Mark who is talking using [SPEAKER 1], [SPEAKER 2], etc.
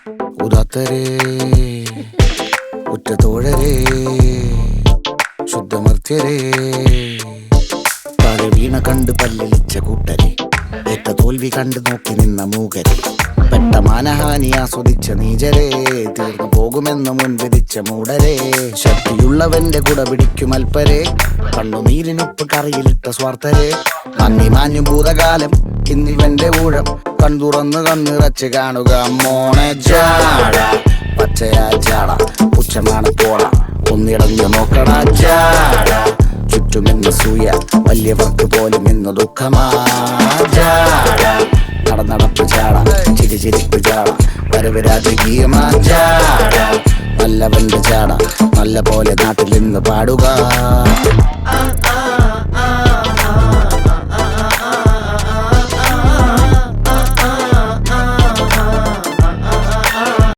[SPEAKER 1] ഉദാത്തരേ ഉറ്റത്തോഴരേ ശുദ്ധമർത്യരേ താഴെ വീണ കണ്ട് പല്ലിളിച്ച കൂട്ടരെ ഏറ്റ തോൽവി കണ്ട് നോക്കി നിന്ന മൂകരെ പെട്ട മാനഹാനി ആസ്വദിച്ച നീചരെ തീർന്നു പോകുമെന്ന് മുൻവിധിച്ച മൂടരെ ശക്തിയുള്ളവന്റെ കുട പിടിക്കും അൽപ്പരെ കണ്ണുനീരിനൊപ്പ് കറിയിലിട്ട സ്വാർത്ഥരെ മങ്ങി മാഞ്ഞു ഭൂതകാലം ഇന്നിവന്റെ ഊഴം കൺതുറന്ന് കണ്ണിറച്ച് കാണുക മോണെ ജാട പച്ചയാ ജാട പുച്ഛമാണ് പോട ഒന്നിടഞ്ഞു നോക്കണ ജാട ചുറ്റുമെന്ന് സൂയ വലിയവർക്ക് പോലും ഇന്ന് ദുഃഖമാ ജാട നടപ്പ് ചാട ചിരിപ്പ് ചാട വരവ് രാജകീയമാ ജാട നല്ലവന്റെ ചാട നല്ല പോലെ നാട്ടിൽ നിന്ന് പാടുക.